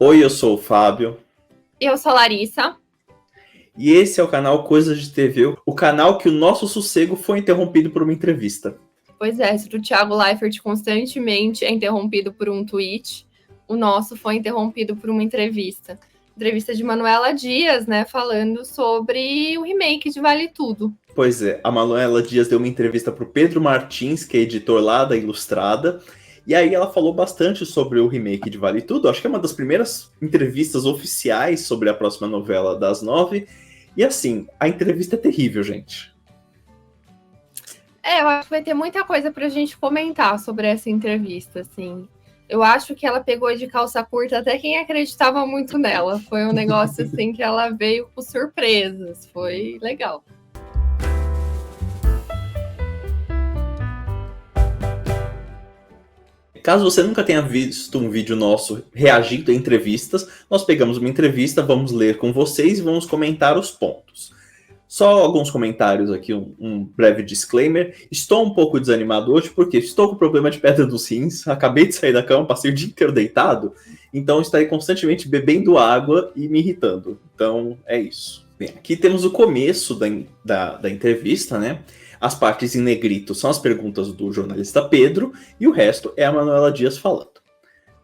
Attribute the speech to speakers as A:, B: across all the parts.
A: Oi, eu sou o Fábio.
B: Eu sou a Larissa.
A: E esse é o canal Coisas de TV, o canal que o nosso sossego foi interrompido por uma entrevista.
B: Pois é, se o Thiago Leifert constantemente é interrompido por um tweet, o nosso foi interrompido por uma entrevista. Entrevista de Manuela Dias, né, falando sobre o remake de Vale Tudo.
A: Pois é, a Manuela Dias deu uma entrevista para o Pedro Martins, que é editor lá da Ilustrada, e aí ela falou bastante sobre o remake de Vale Tudo. Acho que é uma das primeiras entrevistas oficiais sobre a próxima novela das 9. E assim, a entrevista é terrível, gente.
B: Eu acho que vai ter muita coisa pra gente comentar sobre essa entrevista, assim. Eu acho que ela pegou de calça curta até quem acreditava muito nela. Foi um negócio, assim, que ela veio com surpresas. Foi legal.
A: Caso você nunca tenha visto um vídeo nosso reagindo a entrevistas, nós pegamos uma entrevista, vamos ler com vocês e vamos comentar os pontos. Só alguns comentários aqui, um breve disclaimer. Estou um pouco desanimado hoje porque estou com problema de pedra dos rins, acabei de sair da cama, passei o dia inteiro deitado, então estarei constantemente bebendo água e me irritando. Então é isso. Bem, aqui temos o começo da entrevista, né? As partes em negrito são as perguntas do jornalista Pedro e o resto é a Manuela Dias falando.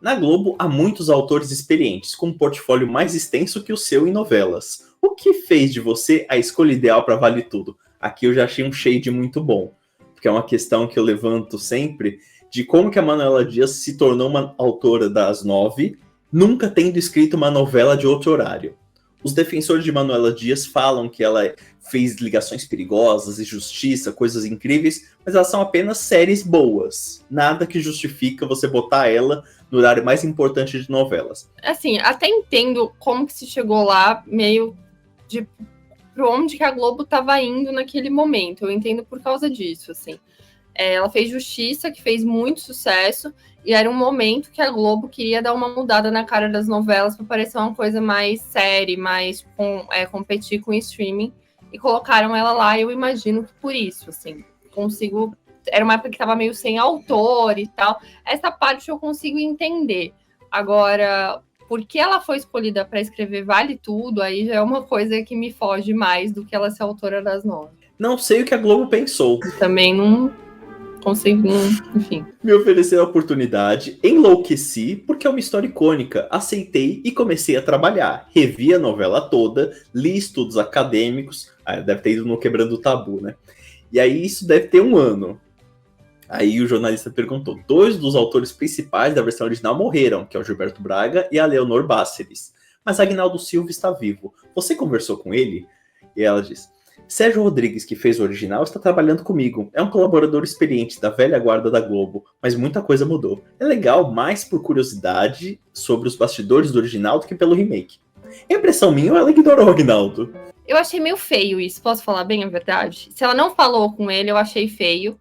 A: Na Globo, há muitos autores experientes, com um portfólio mais extenso que o seu em novelas. O que fez de você a escolha ideal para Vale Tudo? Aqui eu já achei um shade muito bom, porque é uma questão que eu levanto sempre, de como que a Manuela Dias se tornou uma autora das 9, nunca tendo escrito uma novela de outro horário. Os defensores de Manuela Dias falam que ela fez Ligações Perigosas e Justiça, coisas incríveis, mas elas são apenas séries boas. Nada que justifica você botar ela no horário mais importante de novelas.
B: Assim, até entendo como que se chegou lá, meio de para onde que a Globo estava indo naquele momento. Eu entendo por causa disso, assim. Ela fez Justiça, que fez muito sucesso, e era um momento que a Globo queria dar uma mudada na cara das novelas para parecer uma coisa mais séria, mais competir com o streaming, e colocaram ela lá, eu imagino que por isso, assim, consigo... Era uma época que estava meio sem autor e tal. Essa parte eu consigo entender. Agora, por que ela foi escolhida para escrever Vale Tudo, aí já é uma coisa que me foge mais do que ela ser autora das 9.
A: Não sei o que a Globo pensou.
B: Também não consigo, enfim.
A: Me ofereceu a oportunidade, enlouqueci, porque é uma história icônica. Aceitei e comecei a trabalhar. Revi a novela toda, li estudos acadêmicos. Deve ter ido no Quebrando o Tabu, né? E aí isso deve ter um ano. Aí o jornalista perguntou: 2 dos autores principais da versão original morreram, que é o Gilberto Braga e a Leonor Báceres. Mas Agnaldo Silva está vivo. Você conversou com ele? E ela diz: Sérgio Rodrigues, que fez o original, está trabalhando comigo. É um colaborador experiente da velha guarda da Globo, mas muita coisa mudou. É legal mais por curiosidade sobre os bastidores do original do que pelo remake. É impressão minha ou ela ignorou o Agnaldo?
B: Eu achei meio feio isso, posso falar bem a verdade? Se ela não falou com ele, eu achei feio.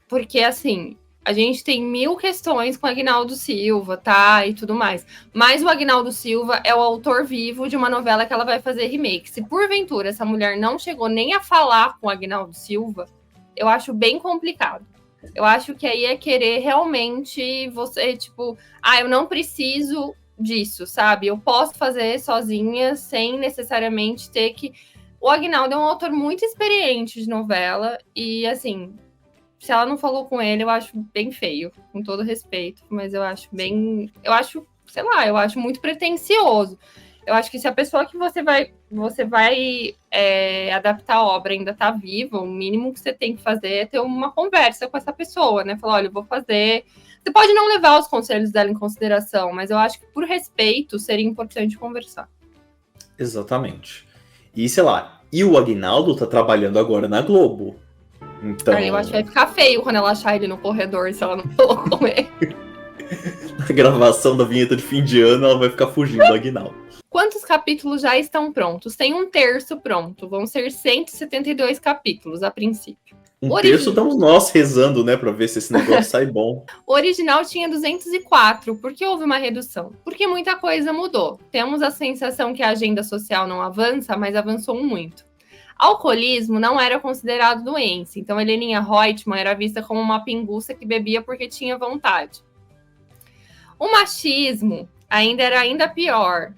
B: Porque, assim, a gente tem 1000 questões com o Agnaldo Silva, tá? E tudo mais. Mas o Agnaldo Silva é o autor vivo de uma novela que ela vai fazer remake. Se porventura essa mulher não chegou nem a falar com o Agnaldo Silva, eu acho bem complicado. Eu acho que aí é querer realmente você, tipo, eu não preciso disso, sabe? Eu posso fazer sozinha, sem necessariamente ter que... O Agnaldo é um autor muito experiente de novela e, assim... Se ela não falou com ele, eu acho bem feio, com todo respeito, mas eu acho bem... Eu acho, sei lá, eu acho muito pretencioso. Eu acho que se a pessoa que você vai adaptar a obra ainda tá viva, o mínimo que você tem que fazer é ter uma conversa com essa pessoa, né? Falar, olha, eu vou fazer... Você pode não levar os conselhos dela em consideração, mas eu acho que por respeito seria importante conversar.
A: Exatamente. E sei lá, e o Agnaldo tá trabalhando agora na Globo. Então...
B: eu acho que vai ficar feio quando ela achar ele no corredor, se ela não falou com ele.
A: Na gravação da vinheta de fim de ano, ela vai ficar fugindo do Agnaldo.
B: Quantos capítulos já estão prontos? Tem 1/3 pronto. Vão ser 172 capítulos, a princípio.
A: 1/3 estamos nós rezando, né? Pra ver se esse negócio sai bom.
B: O original tinha 204. Por que houve uma redução? Porque muita coisa mudou. Temos a sensação que a agenda social não avança, mas avançou muito. Alcoolismo não era considerado doença, então Heleninha Reutemann era vista como uma pinguça que bebia porque tinha vontade. O machismo era ainda pior.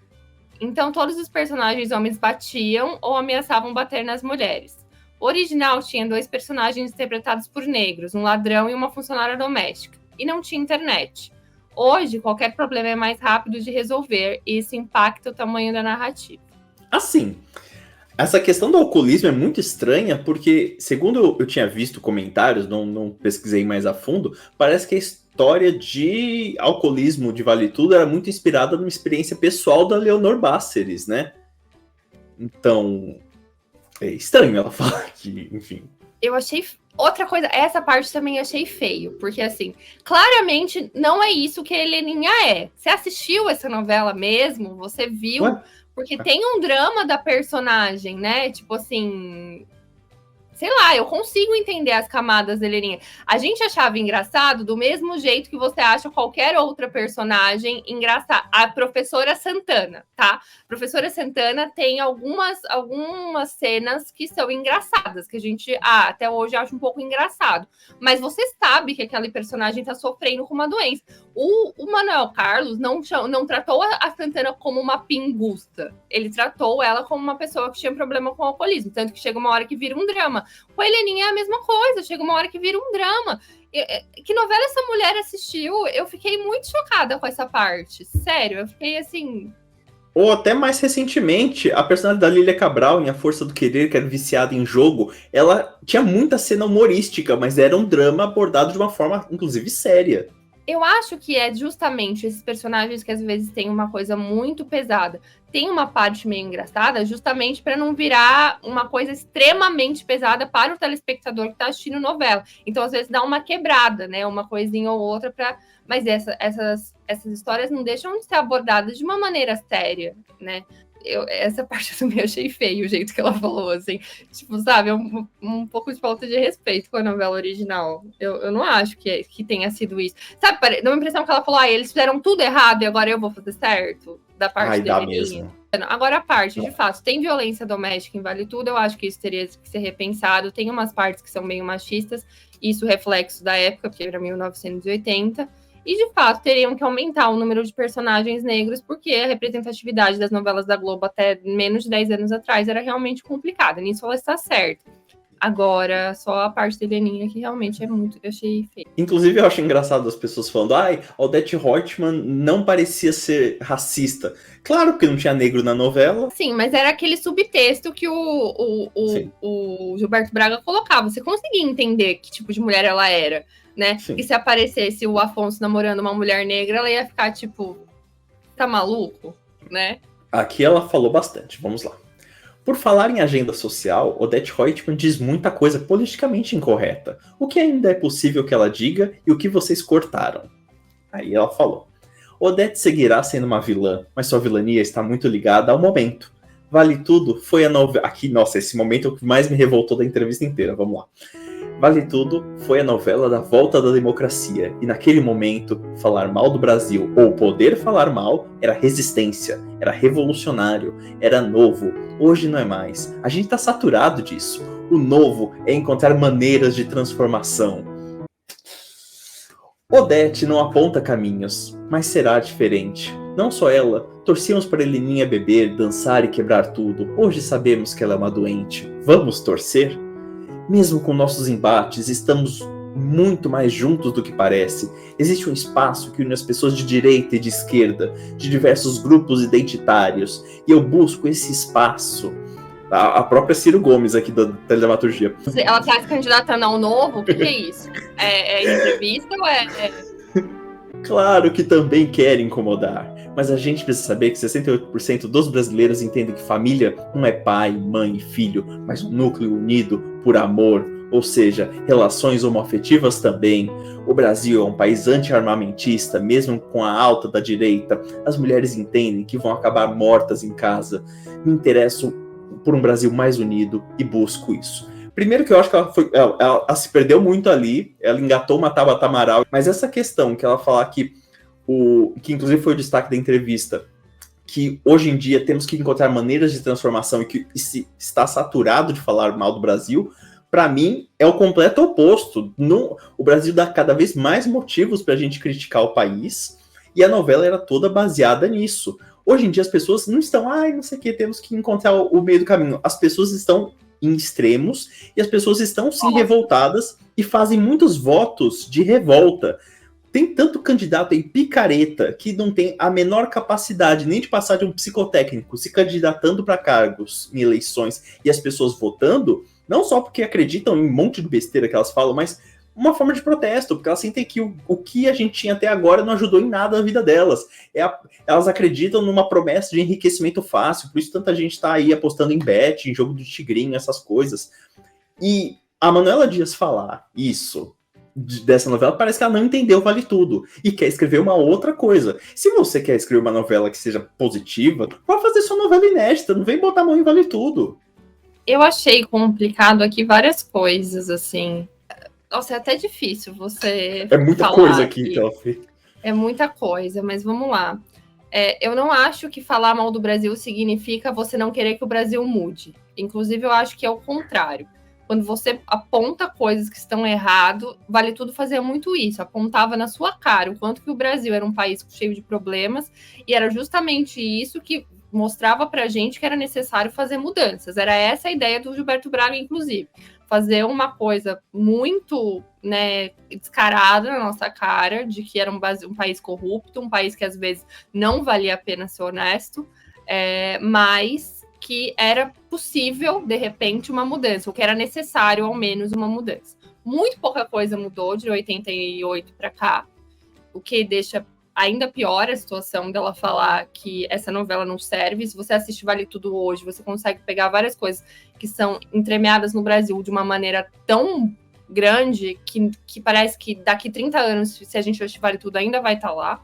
B: Então, todos os personagens homens batiam ou ameaçavam bater nas mulheres. O original tinha 2 personagens interpretados por negros, um ladrão e uma funcionária doméstica. E não tinha internet. Hoje, qualquer problema é mais rápido de resolver e isso impacta o tamanho da narrativa.
A: Assim, essa questão do alcoolismo é muito estranha porque, segundo eu tinha visto comentários, não pesquisei mais a fundo, parece que a história de alcoolismo de Vale Tudo era muito inspirada numa experiência pessoal da Leonor Báceres, né? Então, é estranho ela falar que, enfim.
B: Eu achei... Outra coisa, essa parte também achei feio, porque assim, claramente não é isso que a Heleninha é. Você assistiu essa novela mesmo? Você viu?
A: Ué?
B: Porque tem um drama da personagem, né? Tipo assim... Sei lá, eu consigo entender as camadas da Heleninha. A gente achava engraçado do mesmo jeito que você acha qualquer outra personagem engraçada. A professora Santana, tá? A professora Santana tem algumas cenas que são engraçadas, que a gente até hoje acha um pouco engraçado. Mas você sabe que aquele personagem tá sofrendo com uma doença. O Manuel Carlos não tratou a Santana como uma pingusta. Ele tratou ela como uma pessoa que tinha problema com o alcoolismo. Tanto que chega uma hora que vira um drama. Com a Heleninha é a mesma coisa, chega uma hora que vira um drama. Que novela essa mulher assistiu? Eu fiquei muito chocada com essa parte. Sério, eu fiquei assim...
A: Ou até mais recentemente, a personagem da Lília Cabral em A Força do Querer, que era viciada em jogo, ela tinha muita cena humorística, mas era um drama abordado de uma forma, inclusive, séria.
B: Eu acho que é justamente esses personagens que às vezes têm uma coisa muito pesada, tem uma parte meio engraçada, justamente para não virar uma coisa extremamente pesada para o telespectador que está assistindo novela. Então, às vezes, dá uma quebrada, né? Uma coisinha ou outra para. Mas essas histórias não deixam de ser abordadas de uma maneira séria, né? Essa parte eu também achei feio, o jeito que ela falou, assim. Tipo, sabe, um pouco de falta de respeito com a novela original. Eu não acho que tenha sido isso. Sabe, dá uma impressão que ela falou, eles fizeram tudo errado e agora eu vou fazer certo? Da parte
A: dá
B: dele.
A: mesmo.
B: Agora a parte, de fato, tem violência doméstica em Vale Tudo, eu acho que isso teria que ser repensado. Tem umas partes que são meio machistas, isso reflexo da época, porque era 1980. E, de fato, teriam que aumentar o número de personagens negros, porque a representatividade das novelas da Globo até menos de 10 anos atrás era realmente complicada. Nisso ela está certa. Agora, só a parte da Heleninha que realmente é muito... Eu achei feio.
A: Inclusive, eu acho engraçado as pessoas falando Odete Roitman não parecia ser racista. Claro que não tinha negro na novela.
B: Sim, mas era aquele subtexto que o Gilberto Braga colocava. Você conseguia entender que tipo de mulher ela era, né?
A: Sim.
B: E se aparecesse o Afonso namorando uma mulher negra, ela ia ficar tipo, tá maluco, né?
A: Aqui ela falou bastante, vamos lá. Por falar em agenda social, Odete Roitman diz muita coisa politicamente incorreta. O que ainda é possível que ela diga e o que vocês cortaram? Aí ela falou. Odete seguirá sendo uma vilã, mas sua vilania está muito ligada ao momento. Vale Tudo foi a novela... Aqui, nossa, esse momento é o que mais me revoltou da entrevista inteira, vamos lá. Vale Tudo foi a novela da volta da democracia, e naquele momento, falar mal do Brasil, ou poder falar mal, era resistência, era revolucionário, era novo. Hoje não é mais. A gente tá saturado disso. O novo é encontrar maneiras de transformação. Odete não aponta caminhos, mas será diferente. Não só ela, torcíamos para Heleninha beber, dançar e quebrar tudo. Hoje sabemos que ela é uma doente. Vamos torcer? Mesmo com nossos embates, estamos muito mais juntos do que parece. Existe um espaço que une as pessoas de direita e de esquerda, de diversos grupos identitários, e eu busco esse espaço. A própria Ciro Gomes aqui da Teledramaturgia.
B: Ela tá se candidatando ao novo? O que é isso? É entrevista ou é...
A: Claro que também quer incomodar, mas a gente precisa saber que 68% dos brasileiros entendem que família não é pai, mãe e filho, mas um núcleo unido por amor, ou seja, relações homoafetivas também. O Brasil é um país anti-armamentista, mesmo com a alta da direita. As mulheres entendem que vão acabar mortas em casa. Me interesso por um Brasil mais unido e busco isso. Primeiro que eu acho que ela se perdeu muito ali, ela engatou uma Tabata Amaral, mas essa questão que ela fala que inclusive foi o destaque da entrevista, que hoje em dia temos que encontrar maneiras de transformação e que está saturado de falar mal do Brasil, para mim é o completo oposto. O Brasil dá cada vez mais motivos para a gente criticar o país, E a novela era toda baseada nisso. Hoje em dia as pessoas não estão, não sei o que, temos que encontrar o meio do caminho. As pessoas estão em extremos e as pessoas estão sim revoltadas e fazem muitos votos de revolta. Tem tanto candidato aí picareta que não tem a menor capacidade nem de passar de um psicotécnico se candidatando para cargos em eleições e as pessoas votando, não só porque acreditam em um monte de besteira que elas falam, mas uma forma de protesto, porque elas sentem que o que a gente tinha até agora não ajudou em nada a vida delas. Elas acreditam numa promessa de enriquecimento fácil, por isso tanta gente está aí apostando em bet, em jogo do tigrinho, essas coisas. E a Manuela Dias falar isso dessa novela, parece que ela não entendeu Vale Tudo e quer escrever uma outra coisa. Se você quer escrever uma novela que seja positiva, vai fazer sua novela inédita, não vem botar a mão em Vale Tudo.
B: Eu achei complicado aqui várias coisas, assim. Nossa, é até difícil você
A: É muita
B: falar
A: coisa aqui, Kelfi.
B: É muita coisa, mas vamos lá. Eu não acho que falar mal do Brasil significa você não querer que o Brasil mude. Inclusive, eu acho que é o contrário. Quando você aponta coisas que estão errado, Vale Tudo fazia muito isso. Apontava na sua cara o quanto que o Brasil era um país cheio de problemas e era justamente isso que mostrava pra gente que era necessário fazer mudanças. Era essa a ideia do Gilberto Braga, inclusive. Fazer uma coisa muito, né, descarada na nossa cara, de que era um país corrupto, um país que às vezes não valia a pena ser honesto, mas que era possível, de repente, uma mudança, o que era necessário, ao menos, uma mudança. Muito pouca coisa mudou de 88 para cá, o que deixa ainda pior a situação dela falar que essa novela não serve. Se você assiste Vale Tudo hoje, você consegue pegar várias coisas que são entremeadas no Brasil de uma maneira tão grande que parece que daqui 30 anos, se a gente assistir Vale Tudo, ainda vai estar lá,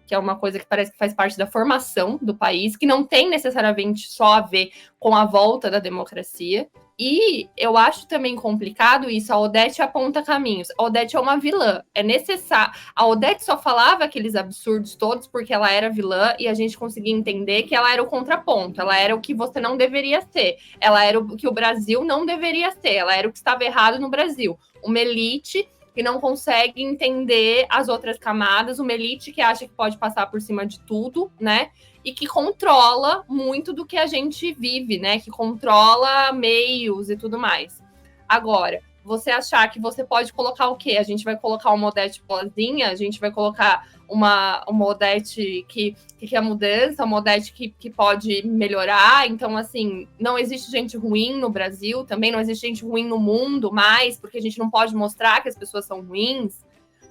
B: que é uma coisa que parece que faz parte da formação do país, que não tem necessariamente só a ver com a volta da democracia. E eu acho também complicado isso. A Odete aponta caminhos. A Odete é uma vilã. É necessário. A Odete só falava aqueles absurdos todos porque ela era vilã e a gente conseguia entender que ela era o contraponto. Ela era o que você não deveria ser. Ela era o que o Brasil não deveria ser. Ela era o que estava errado no Brasil. Uma elite que não consegue entender as outras camadas, uma elite que acha que pode passar por cima de tudo, né? E que controla muito do que a gente vive, né? Que controla meios e tudo mais. Agora, você achar que você pode colocar o quê? A gente vai colocar uma Odete boazinha? A gente vai colocar uma Odete que quer mudança? Uma Odete que pode melhorar? Então, assim, não existe gente ruim no Brasil, também não existe gente ruim no mundo mais, porque a gente não pode mostrar que as pessoas são ruins.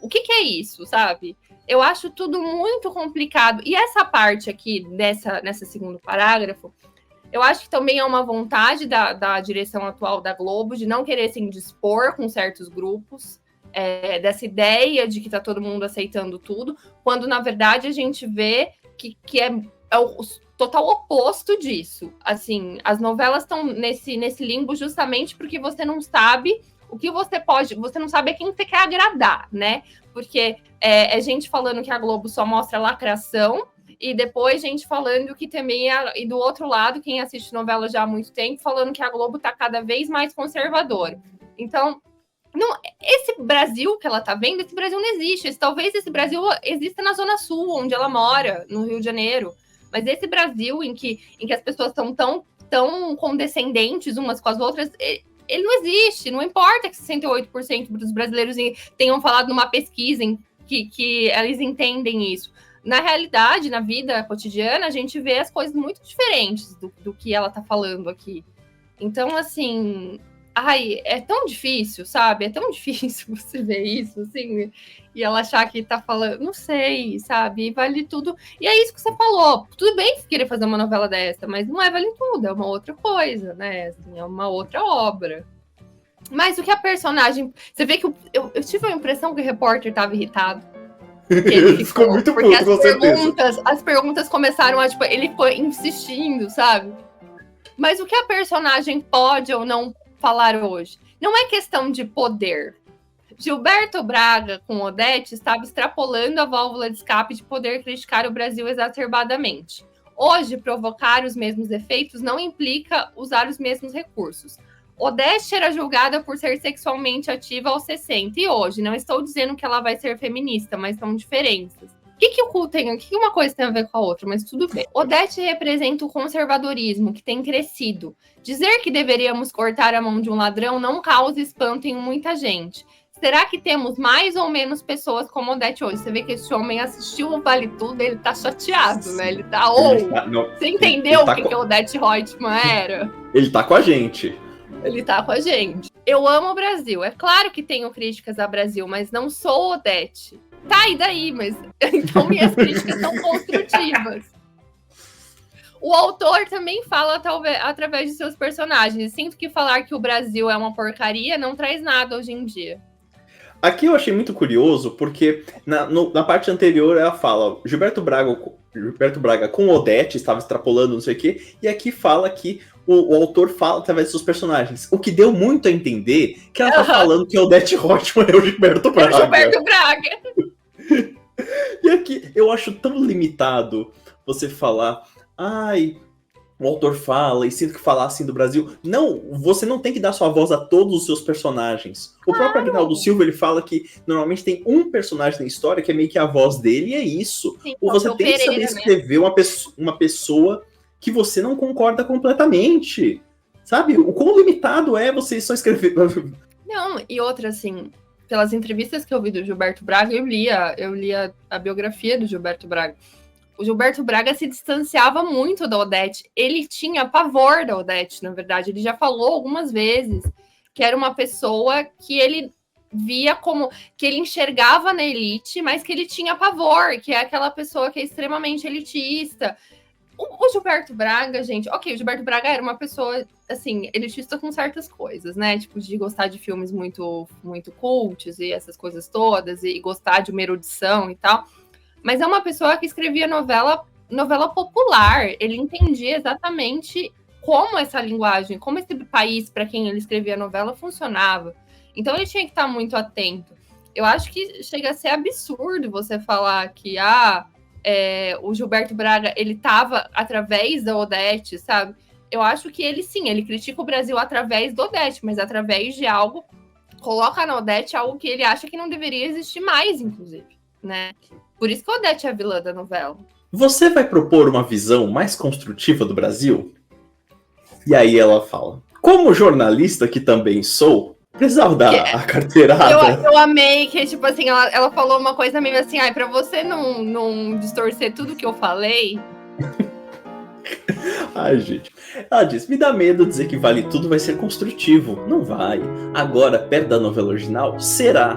B: O que é isso, sabe? Eu acho tudo muito complicado. E essa parte aqui, nessa segundo parágrafo, eu acho que também é uma vontade da direção atual da Globo de não querer se indispor com certos grupos, dessa ideia de que está todo mundo aceitando tudo, quando, na verdade, a gente vê que é o total oposto disso. Assim, as novelas estão nesse limbo justamente porque você não sabe o que você não sabe a quem você quer agradar, né? Porque é gente falando que a Globo só mostra lacração, e depois gente falando que também e do outro lado, quem assiste novela já há muito tempo, falando que a Globo tá cada vez mais conservadora. Então, não, esse Brasil que ela tá vendo, esse Brasil não existe. Talvez esse Brasil exista na Zona Sul, onde ela mora, no Rio de Janeiro. Mas esse Brasil em que as pessoas estão tão condescendentes umas com as outras, ele não existe. Não importa que 68% dos brasileiros tenham falado numa pesquisa em que eles entendem isso. Na realidade, na vida cotidiana, a gente vê as coisas muito diferentes do que ela tá falando aqui. Então, assim, é tão difícil, sabe? É tão difícil você ver isso, assim, e ela achar que tá falando, não sei, sabe? Vale Tudo. E é isso que você falou. Tudo bem querer fazer uma novela dessa, mas não é Vale Tudo, é uma outra coisa, né? Assim, é uma outra obra. Mas o que a personagem... Você vê que eu tive a impressão que o repórter tava irritado.
A: Ele ficou muito puto, com certeza.
B: As perguntas começaram a, tipo, ele foi insistindo, sabe? Mas o que a personagem pode ou não falar hoje? Não é questão de poder. Gilberto Braga, com Odete, estava extrapolando a válvula de escape de poder criticar o Brasil exacerbadamente. Hoje, provocar os mesmos efeitos não implica usar os mesmos recursos. Odete era julgada por ser sexualmente ativa aos 60 e hoje, não estou dizendo que ela vai ser feminista, mas são diferenças. O que uma coisa tem a ver com a outra? Mas tudo bem. Odete representa o conservadorismo que tem crescido. Dizer que deveríamos cortar a mão de um ladrão não causa espanto em muita gente. Será que temos mais ou menos pessoas como Odete hoje? Você vê que esse homem assistiu o Vale Tudo, ele tá chateado, né? Ele tá... Você entendeu o que Odete Roitman era?
A: Ele tá com a gente.
B: Ele tá com a gente. Eu amo o Brasil. É claro que tenho críticas ao Brasil, mas não sou Odete. Tá, e daí? Mas então minhas críticas são construtivas. O autor também fala através de seus personagens. Sinto que falar que o Brasil é uma porcaria não traz nada hoje em dia.
A: Aqui eu achei muito curioso, porque na parte anterior ela fala Gilberto Braga com Odete, estava extrapolando, não sei o quê, e aqui fala que o autor fala através dos seus personagens. O que deu muito a entender que ela tá falando que Odete Roitman é o Gilberto Braga.
B: É o Gilberto Braga.
A: E aqui eu acho tão limitado você falar, o autor fala e sinto que falar assim do Brasil. Não, você não tem que dar sua voz a todos os seus personagens. O próprio Aguinaldo Silva, ele fala que normalmente tem um personagem na história que é meio que a voz dele e é isso. Sim, ou você tem que saber escrever uma pessoa que você não concorda completamente. Sabe? O quão limitado é você só escrever...
B: Não, e outra, assim, pelas entrevistas que eu vi do Gilberto Braga, eu li a biografia do Gilberto Braga. O Gilberto Braga se distanciava muito da Odete. Ele tinha pavor da Odete, na verdade. Ele já falou algumas vezes que era uma pessoa que ele via como... que ele enxergava na elite, mas que ele tinha pavor, que é aquela pessoa que é extremamente elitista. O Gilberto Braga, gente... Ok, o Gilberto Braga era uma pessoa, assim, elitista com certas coisas, né? Tipo, de gostar de filmes muito, muito cults e essas coisas todas, e gostar de uma erudição e tal. Mas é uma pessoa que escrevia novela popular. Ele entendia exatamente como essa linguagem, como esse país para quem ele escrevia novela funcionava. Então ele tinha que estar muito atento. Eu acho que chega a ser absurdo você falar que o Gilberto Braga ele estava através da Odete, sabe? Eu acho que ele sim, ele critica o Brasil através da Odete, mas através de algo, coloca na Odete algo que ele acha que não deveria existir mais, inclusive, né? Por isso que a Odete é a vilã da novela.
A: Você vai propor uma visão mais construtiva do Brasil? E aí ela fala, como jornalista que também sou, precisava dar a carteirada.
B: Eu amei que, tipo assim, ela falou uma coisa meio assim, pra você não distorcer tudo que eu falei.
A: Ai, gente. Ela diz, me dá medo dizer que Vale Tudo vai ser construtivo. Não vai. Agora, perto da novela original, será.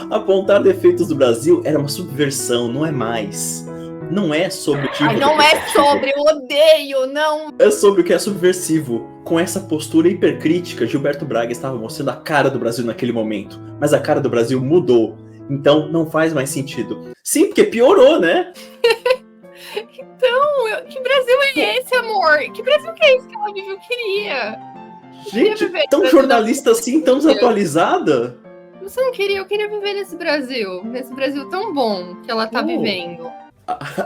A: Apontar defeitos do Brasil era uma subversão, não é mais. Não é sobre...
B: não é sobre, eu odeio, não.
A: É sobre o que é subversivo. Com essa postura hipercrítica, Gilberto Braga estava mostrando a cara do Brasil naquele momento. Mas a cara do Brasil mudou. Então não faz mais sentido. Sim, porque piorou, né?
B: Então, que Brasil é esse, amor? Que Brasil que é esse que ela viveu? Queria.
A: Gente, tão jornalista assim, tão desatualizada.
B: Você não queria? Eu queria viver nesse Brasil tão bom que ela tá vivendo.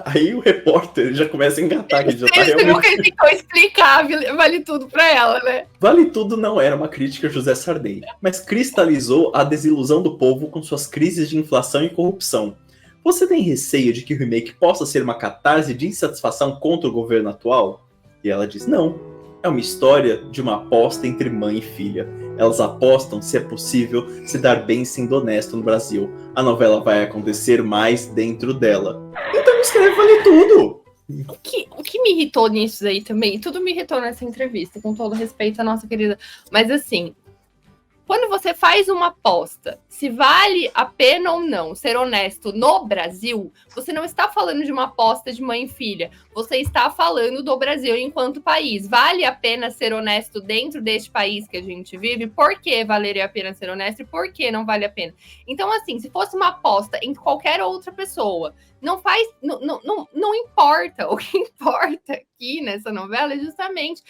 A: Aí o repórter já começa a engatar. Que já tá
B: realmente... Ele tentou explicar Vale Tudo pra ela, né?
A: Vale Tudo não era uma crítica a José Sarney, mas cristalizou a desilusão do povo com suas crises de inflação e corrupção. Você tem receio de que o remake possa ser uma catarse de insatisfação contra o governo atual? E ela diz, não. É uma história de uma aposta entre mãe e filha. Elas apostam se é possível se dar bem sendo honesto no Brasil. A novela vai acontecer mais dentro dela. Então escreve Vale Tudo!
B: O que me irritou nisso aí também, tudo me irritou nessa entrevista, com todo respeito à nossa querida... Mas assim, quando você faz uma aposta, se vale a pena ou não ser honesto no Brasil, você não está falando de uma aposta de mãe e filha. Você está falando do Brasil enquanto país. Vale a pena ser honesto dentro deste país que a gente vive? Por que valeria a pena ser honesto e por que não vale a pena? Então, assim, se fosse uma aposta em qualquer outra pessoa, não importa. O que importa aqui nessa novela é justamente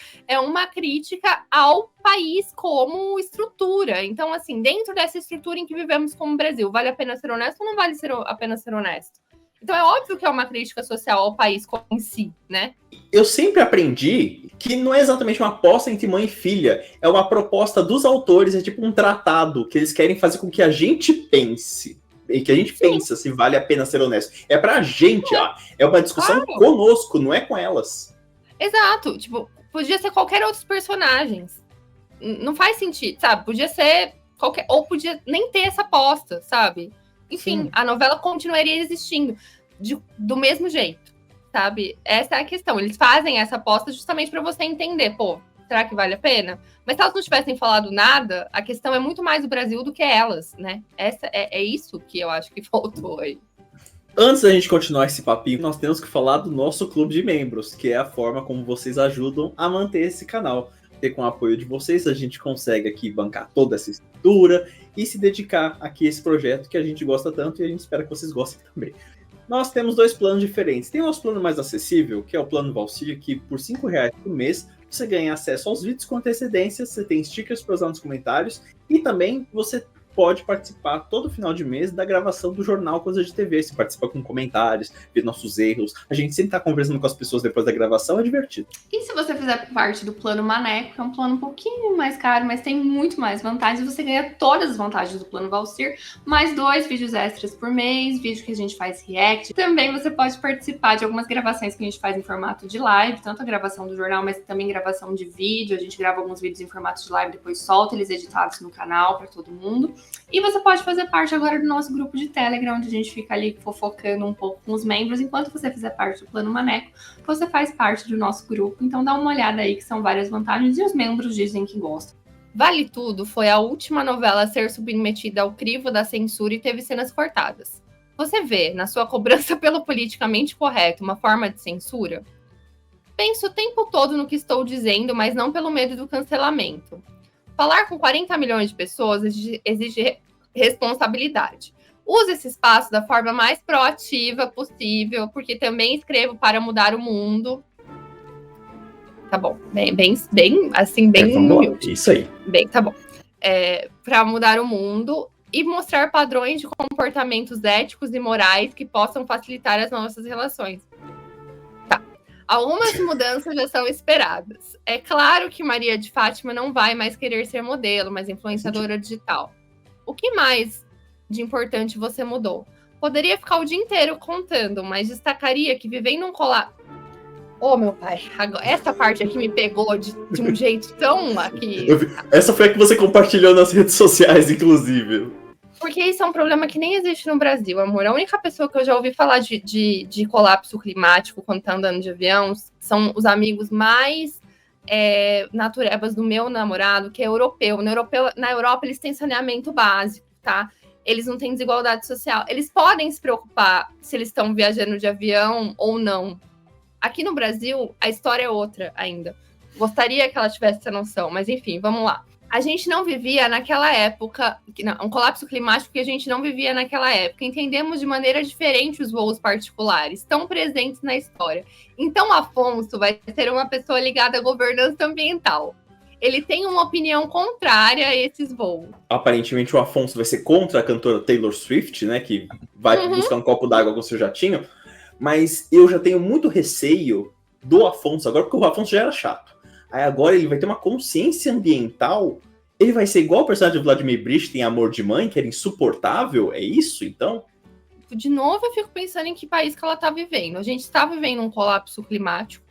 B: uma crítica ao país como estrutura. Então, assim, dentro dessa estrutura em que vivemos como Brasil, vale a pena ser honesto ou não vale a pena ser honesto? Então é óbvio que é uma crítica social ao país em si, né?
A: Eu sempre aprendi que não é exatamente uma aposta entre mãe e filha, é uma proposta dos autores, é tipo um tratado que eles querem fazer com que a gente pense. que a gente pensa se vale a pena ser honesto. É pra gente, é uma discussão
B: Claro.
A: conosco, não é com elas.
B: Exato, tipo, podia ser qualquer outros personagens. Não faz sentido, sabe? Podia ser qualquer, ou podia nem ter essa aposta, sabe? Enfim, a novela continuaria existindo do mesmo jeito, sabe? Essa é a questão. Eles fazem essa aposta justamente para você entender, pô, será que vale a pena? Mas se elas não tivessem falado nada, a questão é muito mais o Brasil do que elas, né? É isso que eu acho que faltou aí.
A: Antes da gente continuar esse papinho, nós temos que falar do nosso clube de membros, que é a forma como vocês ajudam a manter esse canal. Porque com o apoio de vocês, a gente consegue aqui bancar toda essa estrutura e se dedicar aqui a esse projeto que a gente gosta tanto e a gente espera que vocês gostem também. Nós temos 2 planos diferentes. Tem o nosso plano mais acessível, que é o plano Valsíria, que por R$5 por mês você ganha acesso aos vídeos com antecedência, você tem stickers para usar nos comentários e também você pode participar todo final de mês da gravação do jornal Coisa de TV. Você participa com comentários, vê nossos erros. A gente sempre tá conversando com as pessoas depois da gravação, é divertido.
C: E se você fizer parte do plano Maneco, que é um plano um pouquinho mais caro, mas tem muito mais vantagens, você ganha todas as vantagens do plano Valsir, mais 2 vídeos extras por mês, vídeo que a gente faz react. Também você pode participar de algumas gravações que a gente faz em formato de live, tanto a gravação do jornal, mas também gravação de vídeo. A gente grava alguns vídeos em formato de live, depois solta eles editados no canal para todo mundo. E você pode fazer parte agora do nosso grupo de Telegram, onde a gente fica ali fofocando um pouco com os membros. Enquanto você fizer parte do Plano Maneco, você faz parte do nosso grupo. Então dá uma olhada aí, que são várias vantagens, e os membros dizem que gostam.
B: Vale Tudo foi a última novela a ser submetida ao crivo da censura e teve cenas cortadas. Você vê, na sua cobrança pelo politicamente correto, uma forma de censura? Penso o tempo todo no que estou dizendo, mas não pelo medo do cancelamento. Falar com 40 milhões de pessoas exige responsabilidade. Use esse espaço da forma mais proativa possível, porque também escrevo para mudar o mundo. Tá bom, bem humilde.
A: Isso aí.
B: Bem, tá bom. Para mudar o mundo e mostrar padrões de comportamentos éticos e morais que possam facilitar as nossas relações. Tá. Algumas mudanças já são esperadas. É claro que Maria de Fátima não vai mais querer ser modelo, mas influenciadora digital. O que mais de importante você mudou? Poderia ficar o dia inteiro contando, mas destacaria que vivendo um colar... Ô, meu pai, essa parte aqui me pegou de um jeito tão aqui...
A: Essa foi a que você compartilhou nas redes sociais, inclusive.
B: Porque isso é um problema que nem existe no Brasil, amor. A única pessoa que eu já ouvi falar de colapso climático quando tá andando de avião são os amigos mais naturebas do meu namorado, que é europeu. Na Europa, eles têm saneamento básico, tá? Eles não têm desigualdade social. Eles podem se preocupar se eles estão viajando de avião ou não. Aqui no Brasil, a história é outra ainda. Gostaria que ela tivesse essa noção, mas enfim, vamos lá. A gente não vivia naquela época, um colapso climático que a gente não vivia naquela época. Entendemos de maneira diferente os voos particulares, tão presentes na história. Então, Afonso vai ser uma pessoa ligada à governança ambiental. Ele tem uma opinião contrária a esses voos.
A: Aparentemente, o Afonso vai ser contra a cantora Taylor Swift, né? Que vai buscar um copo d'água com o seu jatinho. Mas eu já tenho muito receio do Afonso agora, porque o Afonso já era chato. Aí agora ele vai ter uma consciência ambiental. Ele vai ser igual o personagem do Vladimir Brist em Amor de Mãe, que era insuportável? É isso, então?
B: De novo, eu fico pensando em que país que ela está vivendo. A gente está vivendo um colapso climático,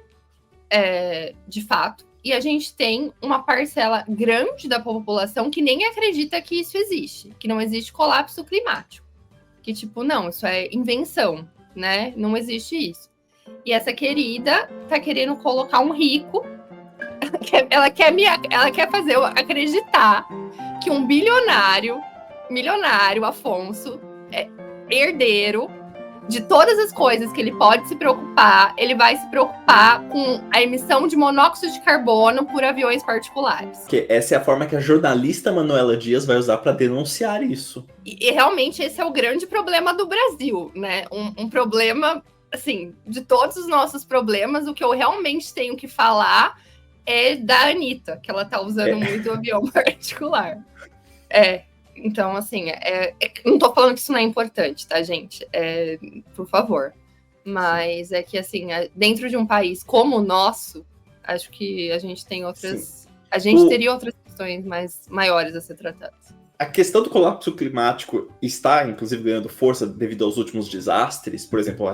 B: de fato. E a gente tem uma parcela grande da população que nem acredita que isso existe. Que não existe colapso climático. Que tipo, não, isso é invenção, né? Não existe isso. E essa querida tá querendo colocar um rico. Ela quer fazer eu acreditar que um milionário Afonso, herdeiro de todas as coisas que ele pode se preocupar, ele vai se preocupar com a emissão de monóxido de carbono por aviões particulares.
A: Que essa é a forma que a jornalista Manuela Dias vai usar para denunciar isso.
B: E realmente esse é o grande problema do Brasil, né? Um problema, assim, de todos os nossos problemas, o que eu realmente tenho que falar é da Anitta, que ela tá usando muito o avião particular. Então, assim, não tô falando que isso não é importante, tá, gente? Por favor. Mas é que, assim, dentro de um país como o nosso, acho que a gente tem outras... Sim. A gente teria outras questões maiores a ser tratadas.
A: A questão do colapso climático está, inclusive, ganhando força devido aos últimos desastres, por exemplo,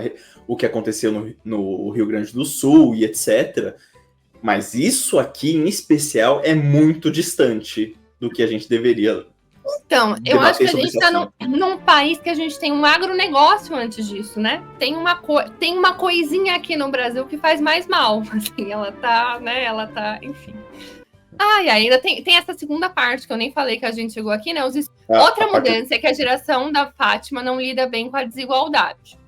A: o que aconteceu no Rio Grande do Sul e etc. Mas isso aqui, em especial, é muito distante do que a gente deveria.
B: Então, eu acho que a
A: sobre
B: gente
A: esse
B: está num país que a gente tem um agronegócio antes disso, né? Tem uma coisinha aqui no Brasil que faz mais mal. Assim, ela tá, né? Enfim. E ainda tem essa segunda parte que eu nem falei que a gente chegou aqui, né? Outra mudança é que a geração da Fátima não lida bem com a desigualdade.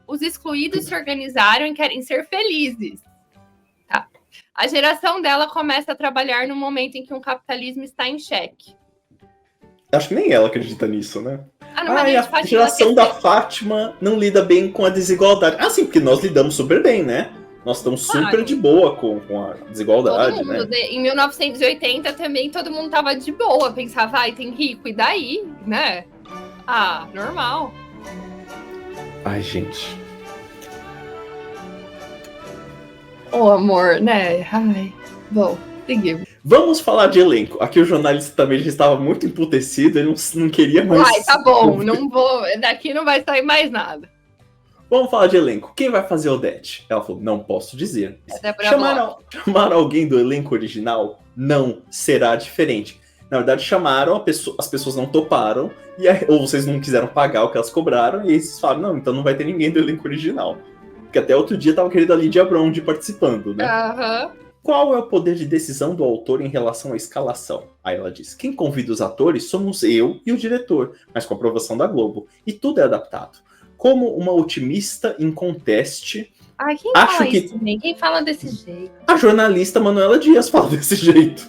B: Os excluídos se organizaram e querem ser felizes. Tá. A geração dela começa a trabalhar no momento em que o capitalismo está em xeque.
A: Acho que nem ela acredita nisso, né?
B: A
A: geração da Fátima não lida bem com a desigualdade. Sim, porque nós lidamos super bem, né? Nós estamos super de boa com a desigualdade,
B: todo mundo,
A: né?
B: Em 1980 também todo mundo tava de boa. Pensava, tem rico, e daí, né? Normal.
A: Ai, gente.
B: Amor, né? Bom, seguimos.
A: Vamos falar de elenco. Aqui o jornalista também já estava muito emputecido, ele não queria mais.
B: Tá bom, não vou. Daqui não vai sair mais nada.
A: Vamos falar de elenco. Quem vai fazer Odete? Ela falou, não posso dizer. Chamaram alguém do elenco original? Não, será diferente. Na verdade, chamaram, as pessoas não toparam, ou vocês não quiseram pagar o que elas cobraram, e eles falaram, não, então não vai ter ninguém do elenco original. Porque até outro dia tava querendo a Lydia Brond participando, né? Qual é o poder de decisão do autor em relação à escalação? Aí ela diz, quem convida os atores somos eu e o diretor, mas com a aprovação da Globo. E tudo é adaptado. Como uma otimista em conteste...
B: Quem fala isso também? Quem fala desse jeito?
A: A jornalista Manuela Dias fala desse jeito.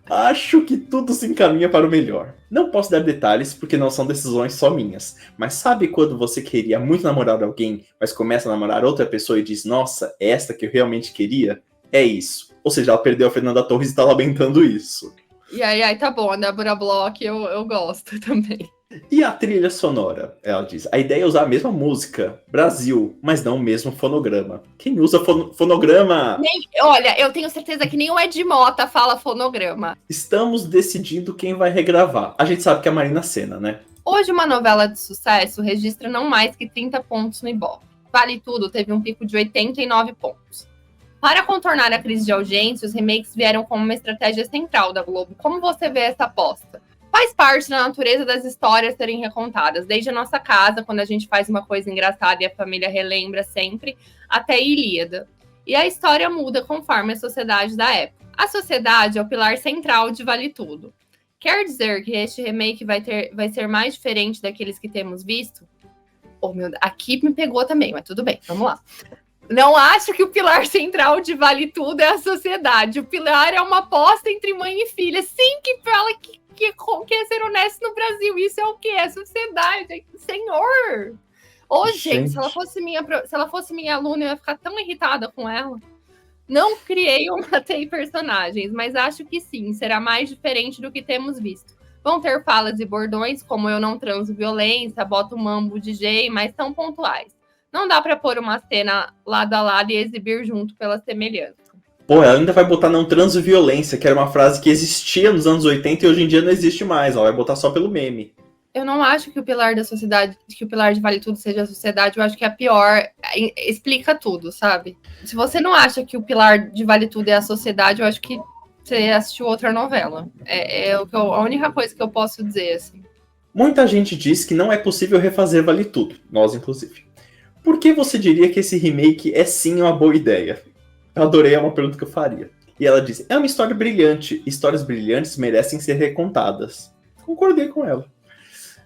A: Acho que tudo se encaminha para o melhor. Não posso dar detalhes porque não são decisões só minhas. Mas sabe quando você queria muito namorar alguém, mas começa a namorar outra pessoa e diz, nossa, é esta que eu realmente queria? É isso. Ou seja, ela perdeu a Fernanda Torres e está lamentando isso.
B: E aí, tá bom, a Débora Bloch eu gosto também.
A: E a trilha sonora? Ela diz, a ideia é usar a mesma música, Brasil, mas não o mesmo fonograma. Quem usa fonograma?
B: Olha, eu tenho certeza que nem o Ed Mota fala fonograma.
A: Estamos decidindo quem vai regravar. A gente sabe que é a Marina Sena, né?
B: Hoje uma novela de sucesso registra não mais que 30 pontos no Ibope. Vale Tudo teve um pico de 89 pontos. Para contornar a crise de audiência, os remakes vieram como uma estratégia central da Globo. Como você vê essa aposta? Faz parte da natureza das histórias serem recontadas, desde a nossa casa, quando a gente faz uma coisa engraçada e a família relembra sempre, até Ilíada. E a história muda conforme a sociedade da época. A sociedade é o pilar central de Vale Tudo. Quer dizer que este remake vai ser mais diferente daqueles que temos visto? Aqui me pegou também, mas tudo bem, vamos lá. Não acho que o pilar central de Vale Tudo é a sociedade. O pilar é uma aposta entre mãe e filha. Sim, que fala que é ser honesto no Brasil. Isso é o quê? É sociedade. Senhor! Gente, se ela fosse minha aluna, eu ia ficar tão irritada com ela. Não criei ou matei personagens, mas acho que sim, será mais diferente do que temos visto. Vão ter falas e bordões, como eu não transo violência, boto mambo DJ, mas são pontuais. Não dá pra pôr uma cena lado a lado e exibir junto pela semelhança.
A: Ela ainda vai botar não transo violência, que era uma frase que existia nos anos 80 e hoje em dia não existe mais. Ela vai botar só pelo meme.
B: Eu não acho que o pilar da sociedade, que o pilar de Vale Tudo seja a sociedade, eu acho que é a pior. Explica tudo, sabe? Se você não acha que o pilar de Vale Tudo é a sociedade, eu acho que você assistiu outra novela. A única coisa que eu posso dizer, assim.
A: Muita gente diz que não é possível refazer Vale Tudo, nós inclusive. Por que você diria que esse remake é sim uma boa ideia? Eu adorei, é uma pergunta que eu faria. E ela disse, é uma história brilhante. Histórias brilhantes merecem ser recontadas. Concordei com ela.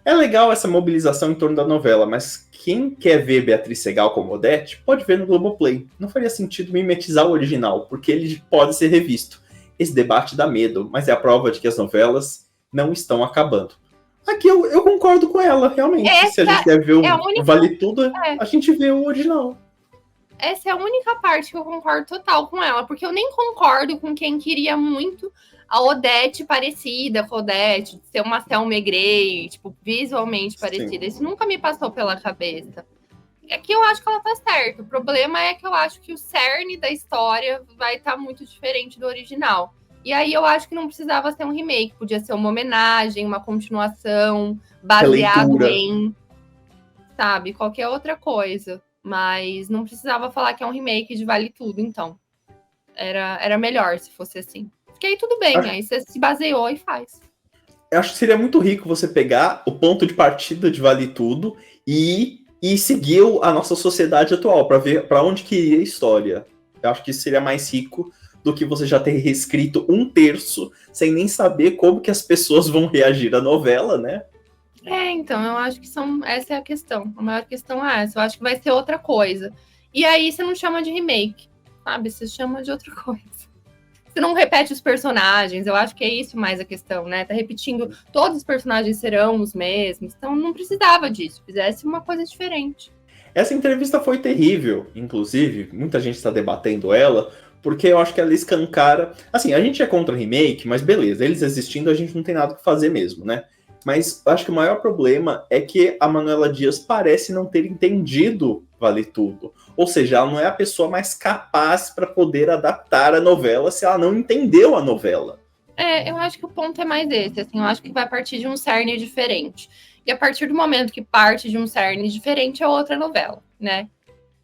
A: É legal essa mobilização em torno da novela, mas quem quer ver Beatriz Segal como Odete, pode ver no Globoplay. Não faria sentido mimetizar o original, porque ele pode ser revisto. Esse debate dá medo, mas é a prova de que as novelas não estão acabando. Aqui eu concordo com ela, realmente. Se a gente quer ver o Vale Tudo, a gente vê o original.
B: Essa é a única parte que eu concordo total com ela, porque eu nem concordo com quem queria muito a Odete parecida com a Odete, ser uma Selma Grey, tipo, visualmente parecida. Isso nunca me passou pela cabeça. Aqui eu acho que ela tá certa. O problema é que eu acho que o cerne da história vai estar muito diferente do original. E aí eu acho que não precisava ser um remake, podia ser uma homenagem, uma continuação, baseado
A: Releitura.
B: em, sabe, qualquer outra coisa. Mas não precisava falar que é um remake de Vale Tudo, então. Era melhor se fosse assim. Porque aí tudo bem, aí você se baseou e faz.
A: Eu acho que seria muito rico você pegar o ponto de partida de Vale Tudo e seguir a nossa sociedade atual, para ver para onde que iria a história. Eu acho que isso seria mais rico do que você já ter reescrito 1/3 sem nem saber como que as pessoas vão reagir à novela, né?
B: Então, eu acho que essa é a questão. A maior questão é essa. Eu acho que vai ser outra coisa. E aí você não chama de remake, sabe? Você chama de outra coisa. Você não repete os personagens, eu acho que é isso mais a questão, né? Tá repetindo, todos os personagens serão os mesmos, então não precisava disso, fizesse uma coisa diferente.
A: Essa entrevista foi terrível, inclusive, muita gente está debatendo ela, porque eu acho que ela escancara. Assim, a gente é contra remake, mas beleza, eles existindo a gente não tem nada que fazer mesmo, né? Mas eu acho que o maior problema é que a Manuela Dias parece não ter entendido Vale Tudo. Ou seja, ela não é a pessoa mais capaz para poder adaptar a novela se ela não entendeu a novela.
B: Eu acho que o ponto é mais esse, assim, eu acho que vai partir de um cerne diferente. E a partir do momento que parte de um cerne diferente é outra novela, né?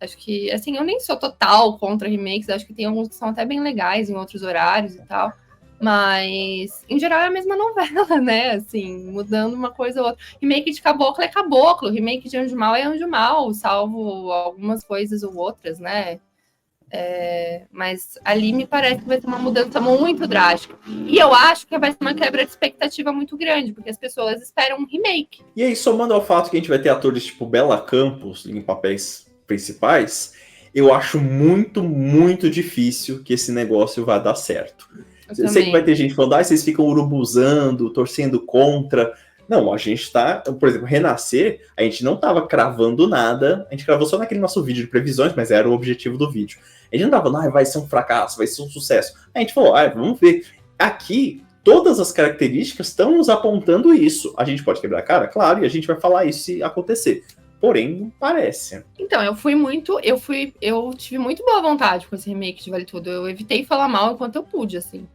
B: Acho que, assim, eu nem sou total contra remakes, acho que tem alguns que são até bem legais em outros horários e tal. Mas, em geral, é a mesma novela, né? Assim, mudando uma coisa ou outra. Remake de Caboclo é Caboclo, remake de Anjo Mal é Anjo Mal, salvo algumas coisas ou outras, né? Mas ali me parece que vai ser uma mudança muito drástica. E eu acho que vai ser uma quebra de expectativa muito grande, porque as pessoas esperam um remake.
A: E aí, somando ao fato que a gente vai ter atores tipo Bela Campos em papéis principais, eu acho muito, muito difícil que esse negócio vá dar certo. Eu sei que vai ter gente falando, vocês ficam urubuzando, torcendo contra. Não, a gente tá, por exemplo, Renascer, a gente não tava cravando nada, a gente cravou só naquele nosso vídeo de previsões, mas era o objetivo do vídeo. A gente não tava falando, vai ser um fracasso, vai ser um sucesso. A gente falou, vamos ver. Aqui, todas as características estão nos apontando isso. A gente pode quebrar a cara? Claro, e a gente vai falar isso se acontecer. Porém, não parece.
B: Então, eu tive muito boa vontade com esse remake de Vale Tudo. Eu evitei falar mal enquanto eu pude, assim.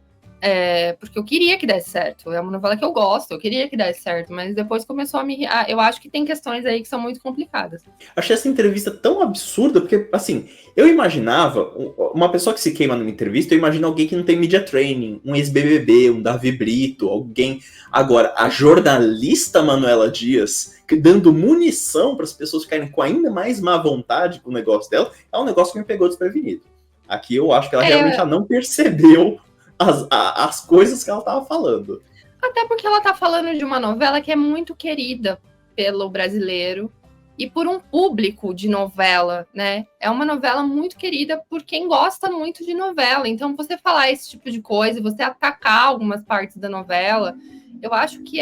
B: Porque eu queria que desse certo. É uma novela que eu gosto, eu queria que desse certo, mas depois começou a me... eu acho que tem questões aí que são muito complicadas.
A: Achei essa entrevista tão absurda, porque, assim, eu imaginava, uma pessoa que se queima numa entrevista, eu imagino alguém que não tem media training, um ex-BBB, um Davi Brito, alguém... Agora, a jornalista Manuela Dias, dando munição para as pessoas ficarem com ainda mais má vontade com o negócio dela, é um negócio que me pegou desprevenido. Aqui eu acho que ela realmente já não percebeu as coisas que ela estava falando.
B: Até porque ela está falando de uma novela que é muito querida pelo brasileiro e por um público de novela, né? É uma novela muito querida por quem gosta muito de novela. Então, você falar esse tipo de coisa, você atacar algumas partes da novela, eu acho que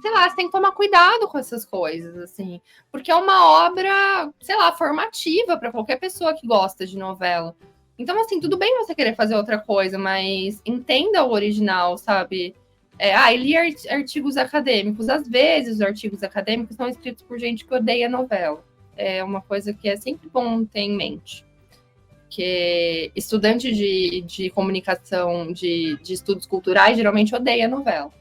B: sei lá, você tem que tomar cuidado com essas coisas, assim, porque é uma obra, sei lá, formativa para qualquer pessoa que gosta de novela. Então, assim, tudo bem você querer fazer outra coisa, mas entenda o original, sabe? Li artigos acadêmicos. Às vezes, os artigos acadêmicos são escritos por gente que odeia novela. É uma coisa que é sempre bom ter em mente. Que estudante de comunicação, de estudos culturais, geralmente odeia novela.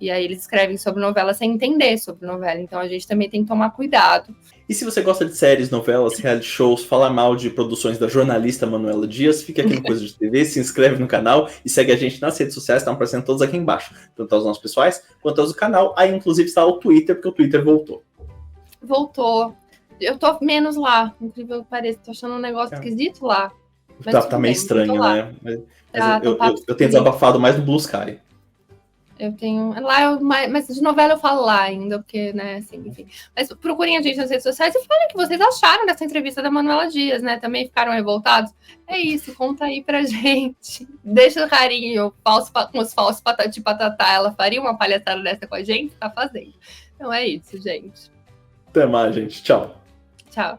B: E aí eles escrevem sobre novela sem entender sobre novela. Então a gente também tem que tomar cuidado.
A: E se você gosta de séries, novelas, reality shows, falar mal de produções da jornalista Manuela Dias, fica aqui no Coisa de TV, se inscreve no canal e segue a gente nas redes sociais, estão aparecendo todos aqui embaixo. Tanto aos nossos pessoais, quanto aos do canal. Aí, inclusive, está o Twitter, porque o Twitter voltou.
B: Voltou. Eu tô menos lá, incrível que pareça. Tô achando um negócio esquisito lá.
A: Tá meio estranho, né? Mas eu tenho desabafado mais no Blue Sky.
B: Eu tenho lá, mas de novela eu falo lá ainda, porque, né, assim, enfim. Mas procurem a gente nas redes sociais e falem o que vocês acharam dessa entrevista da Manuela Dias, né? Também ficaram revoltados? É isso, conta aí pra gente. Deixa o carinho com os falsos patati patatá. Ela faria uma palhaçada dessa com a gente? Tá fazendo. Então é isso, gente.
A: Até mais, gente. Tchau.
B: Tchau.